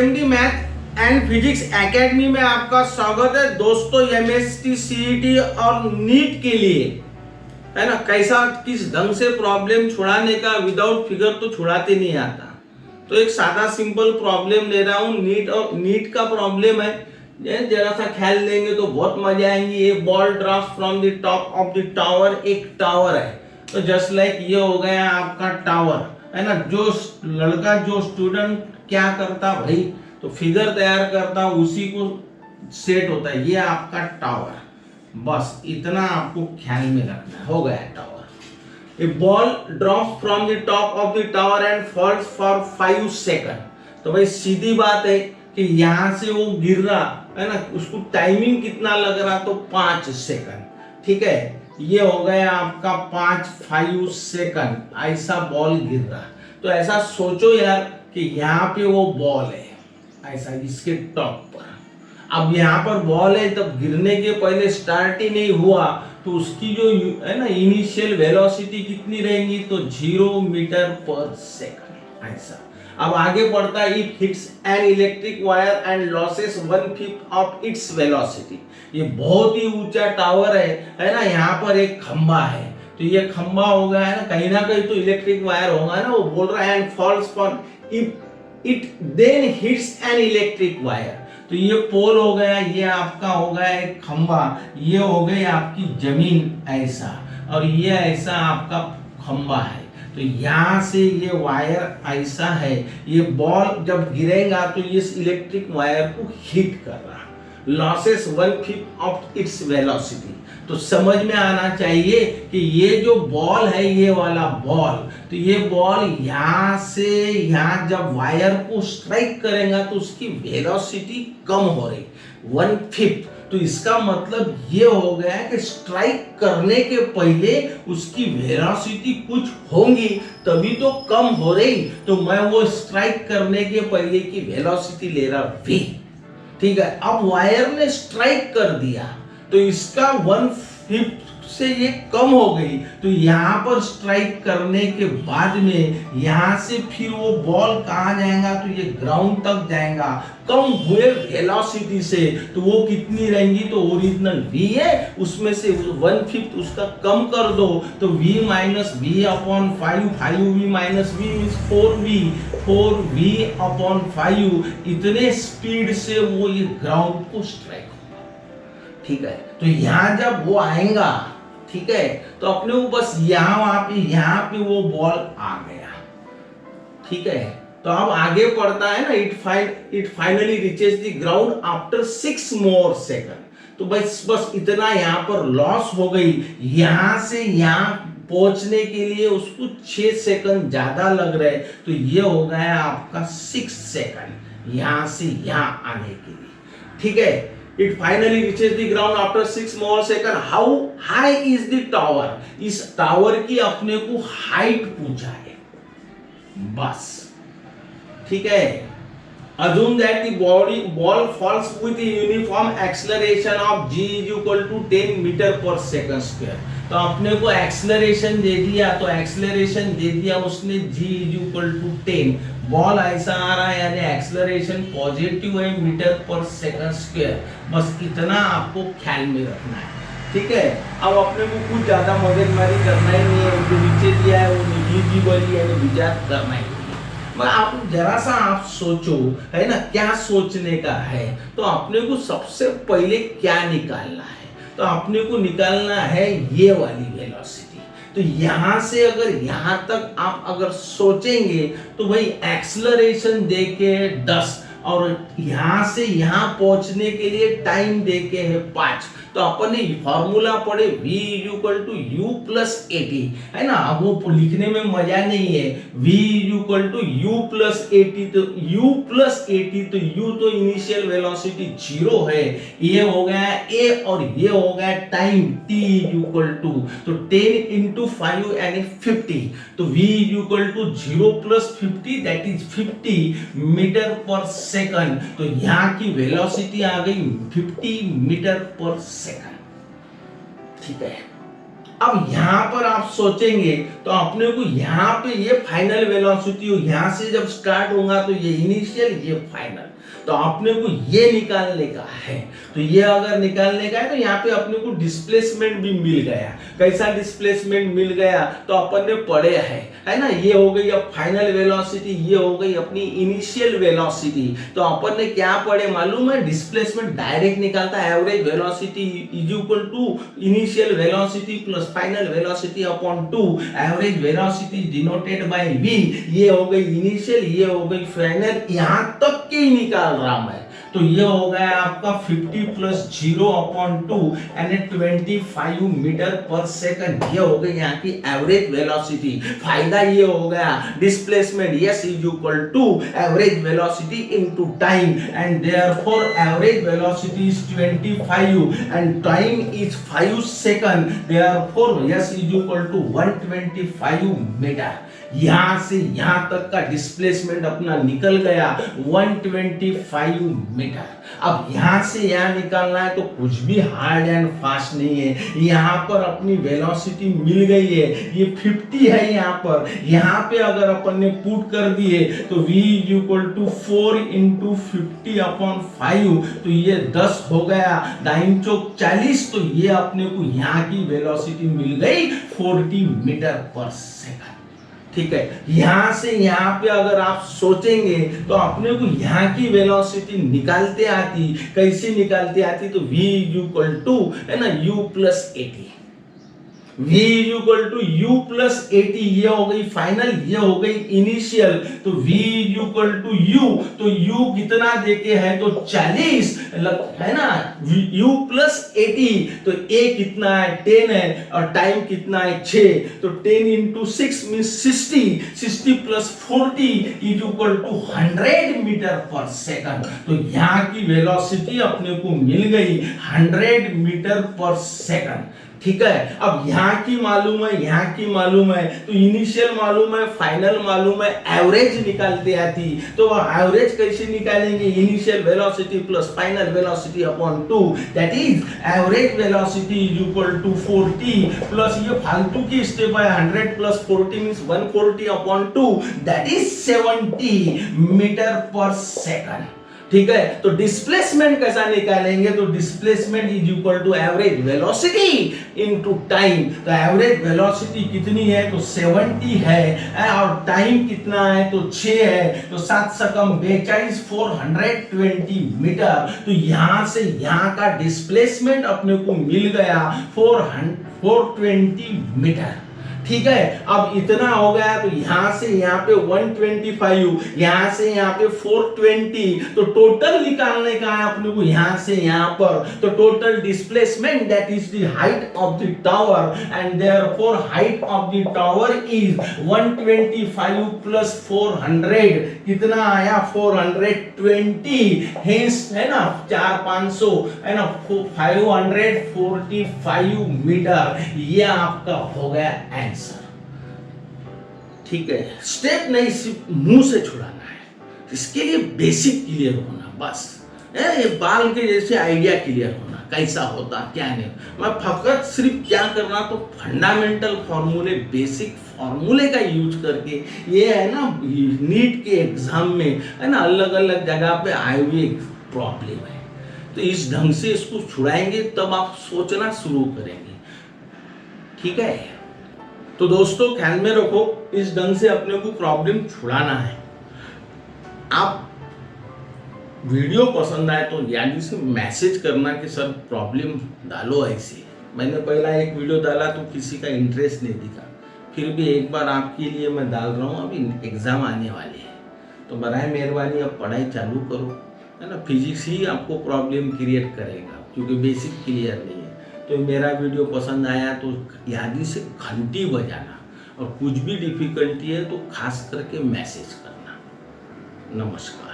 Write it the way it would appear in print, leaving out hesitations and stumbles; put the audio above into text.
SMD math and physics academy में आपका स्वागत है दोस्तों। एमएसटी, सीईटी और नीट के लिए है ना, कैसा किस ढंग से प्रॉब्लम छुड़ाने का, विदाउट फिगर तो छुड़ाते नहीं आता। तो एक सादा सिंपल प्रॉब्लम ले रहा हूँ, नीट का प्रॉब्लम है। जरा सा ख्याल देंगे तो बहुत मजा आएंगी। एक ball drop from the top of the tower, एक टावर है तो जस्ट लाइक ये हो गया आपका टावर, है ना। जो लड़का, जो स्टूडेंट क्या करता भाई, तो फिगर तैयार करता, उसी को सेट होता है। ये आपका टावर, बस इतना आपको ख्याल में रखना है। हो गया tower. A ball drop from the top of the tower and falls for 5 second. तो भाई सीधी बात है कि यहां से वो गिर रहा है ना, उसको टाइमिंग कितना लग रहा, तो 5 सेकंड। ठीक है, ये हो गया आपका 5 सेकंड ऐसा बॉल गिर रहा। तो ऐसा सोचो यार कि यहाँ पे वो बॉल है ऐसा इसके टॉप पर। अब यहाँ पर बॉल है, तब गिरने के पहले स्टार्ट ही नहीं हुआ तो उसकी जो है ना इनिशियल वेलोसिटी कितनी रहेंगी, तो 0 मीटर पर सेकंड ऐसा। अब आगे बढ़ता है, it hits an electric wire and losses 1/5 of its velocity. ये बहुत ही ऊंचा टावर है ना। यहाँ पर एक खंबा है, तो ये खंबा हो गया है ना कहीं तो इलेक्ट्रिक वायर होगा ना। वो बोल रहा है and falls for it then hits an electric wire. तो ये पोल हो गया, ये आपका हो गया एक खंबा, ये हो गई आपकी जमीन ऐसा, और ये ऐसा आपका खंबा है। तो यहां से ये वायर ऐसा है, ये बॉल जब गिरेगा तो ये इलेक्ट्रिक वायर को हिट कर रहा, लॉसेस 1/5 ऑफ इट्स वेलोसिटी। तो समझ में आना चाहिए कि ये जो बॉल है, ये वाला बॉल, तो ये बॉल यहां से यहां जब वायर को स्ट्राइक करेगा तो उसकी वेलोसिटी कम हो रही 1/5। तो इसका मतलब ये हो गया कि स्ट्राइक करने के पहले उसकी वेलोसिटी कुछ होंगी तभी तो कम हो रही। तो मैं वो स्ट्राइक करने के पहले की वेलोसिटी ले रहा v। ठीक है, अब वायर ने स्ट्राइक कर दिया तो इसका 1/5 से ये कम हो गई। तो यहां पर स्ट्राइक करने के बाद में यहां से फिर वो बॉल कहां जाएगा, तो ये ग्राउंड तक जाएगा कम हुए वेलोसिटी से। तो वो कितनी रहेंगी, तो ओरिजिनल v है, उसमें से 1/5 उसका कम कर दो तो v minus v upon 5, 5v minus v means 4v upon 5। इतने स्पीड से वो ये ग्राउंड को स्ट्राइक होगा। ठीक है, तो यहां जब वो आएगा, ठीक है, तो अपने को बस यहाँ पे वो बॉल आ गया। ठीक है, तो अब आगे पढ़ता है ना, it finally reaches the ground after 6 more second. तो बस इतना यहाँ पर लॉस हो गई। यहां से यहाँ पहुंचने के लिए उसको 6 सेकंड ज्यादा लग रहे, तो ये हो गया आपका 6 सेकंड यहां से यहाँ आने के लिए। ठीक है, It finally reaches the ground after 6 more seconds. How high is the tower? इस टावर की अपने को हाइट पूछा है बस। ठीक है, assume that the ball falls with a uniform acceleration of g is equal to 10 meter per second square. तो अपने को एक्सेलरेशन दे दिया, तो एक्सेलरेशन दे दिया उसने g is equal to 10। Ball ऐसा आ रहा है यानी एक्सेलरेशन पॉजिटिव है मीटर पर सेकंड स्क्वायर। बस इतना आपको ख्याल में रखना है। ठीक है, अब अपने को कुछ ज्यादा मगजमारी करना ही नहीं है। जो नीचे दिया है वो निगेटिव यानी विचार करना ही नहीं है। मगर आप जरा सा आप सोचो, है ना, क्या सोचने का है। तो अपने को सबसे पहले क्या निकालना है, तो अपने को निकालना है ये वाली वेलोसिटी। तो यहां से अगर यहां तक आप अगर सोचेंगे तो भाई एक्सेलरेशन देके 10 और यहां से यहां पहुंचने के लिए टाइम देके है 5। तो अपन ने फॉर्मूला पढ़े v equal to u plus 80, है ना। अब वो लिखने में मजा नहीं है। v equal to u plus 80, तो u प्लस 80, तो u तो इनिशियल वेलोसिटी 0 है, ये हो गया a और ये हो गया टाइम t इक्वल टू, तो 10 into 5 यानी 50। तो v equal to 0 plus 50 that is 50 metre पर सेकंड। तो यहाँ की वेलोसिटी आ गई 50 मीटर पर सेकंड। ठीक है, अब यहां पर आप सोचेंगे तो अपने को यहां पे ये फाइनल वेलोसिटी हो, यहां से जब स्टार्ट होगा तो ये इनिशियल, ये फाइनल। तो अपने को ये निकालने का है। तो ये अगर निकालने का है तो यहाँ पे अपने को डिस्प्लेसमेंट भी मिल गया। कैसा डिस्प्लेसमेंट मिल गया तो अपन ने पढ़े है ना। ये हो गई अब फाइनल वेलोसिटी, ये हो गई अपनी इनिशियल वेलोसिटी। तो अपन ने क्या पढ़े मालूम है, डिस्प्लेसमेंट डायरेक्ट निकालता है average velocity is equal to initial velocity plus final velocity upon 2। Average velocity denoted by v। ये हो गई इनिशियल, ये हो गई फाइनल, यहां तक के ही निकाल रहा मैं। तो ये हो गया आपका 50 प्लस 0/2 यानी 25 मीटर पर सेकंड। ये हो गई यहाँ की एवरेज वेलोसिटी। फायदा ये हो गया displacement s is equal to average velocity into time and therefore average velocity is 25 and time is 5 second. Therefore s is equal to 125 metre. यहां से यहां तक का डिस्प्लेसमेंट अपना निकल गया 125 मीटर। अब यहां से यहां निकालना है तो कुछ भी हार्ड एंड फास्ट नहीं है। यहां पर अपनी वेलोसिटी मिल गई है, ये 50 है यहां पर। यहां पे अगर अपन ने पुट कर दिए तो v इक्वल टू 4 इंटू 50/5 तो ये 10 हो गया, 9 चौक 40। तो ये अपने को यहाँ की वेलोसिटी मिल गई 40 मीटर पर सेकंड। ठीक है, यहां से यहां पे अगर आप सोचेंगे तो अपने को यहां की वेलोसिटी निकालते आती। कैसे निकालते आती तो v इक्वल टू है ना u plus 80। v equal to u plus 80। ये हो गई फाइनल, ये हो गई इनिशियल। तो v इक्वल टू u, तो u कितना देके है तो 40 है ना। u प्लस 80 तो a कितना है 10 है और टाइम कितना है 6। तो 10 into 6 means 60 plus 40 is equal to 100 metre पर सेकंड। तो यहाँ की वेलोसिटी अपने को मिल गई 100 मीटर पर सेकंड। ठीक है, अब यहाँ की मालूम है, यहाँ की मालूम है, तो इनिशियल मालूम है, फाइनल मालूम है, एवरेज निकालते आती। तो एवरेज कैसे निकालेंगे, initial velocity plus final velocity upon 2 that is average velocity is equal to 40 plus ये फालतू की स्टेप है 100 plus 40 means 140 upon 2 that is 70 metre पर सेकंड। ठीक है, तो डिस्प्लेसमेंट कैसा निकालेंगे तो displacement is equal to average velocity into time. तो एवरेज वेलोसिटी कितनी है तो 70 है और टाइम कितना है तो 6 है। तो 7 सकम 42 420 मीटर। तो यहां से यहां का डिस्प्लेसमेंट अपने को मिल गया 420 मीटर। ठीक है, अब इतना हो गया तो यहां से यहां पे 125, यहां से यहां पे 420। तो टोटल निकालने का है अपने को यहां से यहां पर। तो total displacement that is the height of the tower and therefore height of the tower is 125 plus 400 कितना आया 420। हेंस है ना 4-500 है ना 545 मीटर। ये आपका हो गया आंसर। ठीक है, स्टेप नहीं सिर्फ मुंह से छुड़ाना है, इसके लिए बेसिक क्लियर होना बस। ये बाल के जैसे आइडिया क्लियर होना कैसा होता क्या नहीं। मैं फकत सिर्फ क्या करना तो फंडामेंटल फॉर्मूले, बेसिक फॉर्मूले का यूज करके ये है ना नीट के एग्जाम में है ना अलग अलग जगह पे आई हुई प्रॉब्लम है। तो इस ढंग से इसको छुड़ाएंगे तब आप सोचना शुरू करेंगे। ठीक है, तो दोस्तों ख्याल में रखो इस ढंग से अपने को प्रॉब्लम छुड़ाना है। आप वीडियो पसंद आए तो यानी से मैसेज करना कि सर प्रॉब्लम डालो ऐसे। मैंने पहला एक वीडियो डाला तो किसी का इंटरेस्ट नहीं दिखा, फिर भी एक बार आपके लिए मैं डाल रहा हूँ। अभी एग्जाम आने वाले हैं तो बराए मेहरबानी अब पढ़ाई चालू करो, है ना। फिजिक्स ही आपको प्रॉब्लम क्रिएट करेगा क्योंकि बेसिक क्लियर नहीं है। तो मेरा वीडियो पसंद आया तो याद से घंटी बजाना और कुछ भी डिफिकल्टी है तो खास करके मैसेज करना। नमस्कार।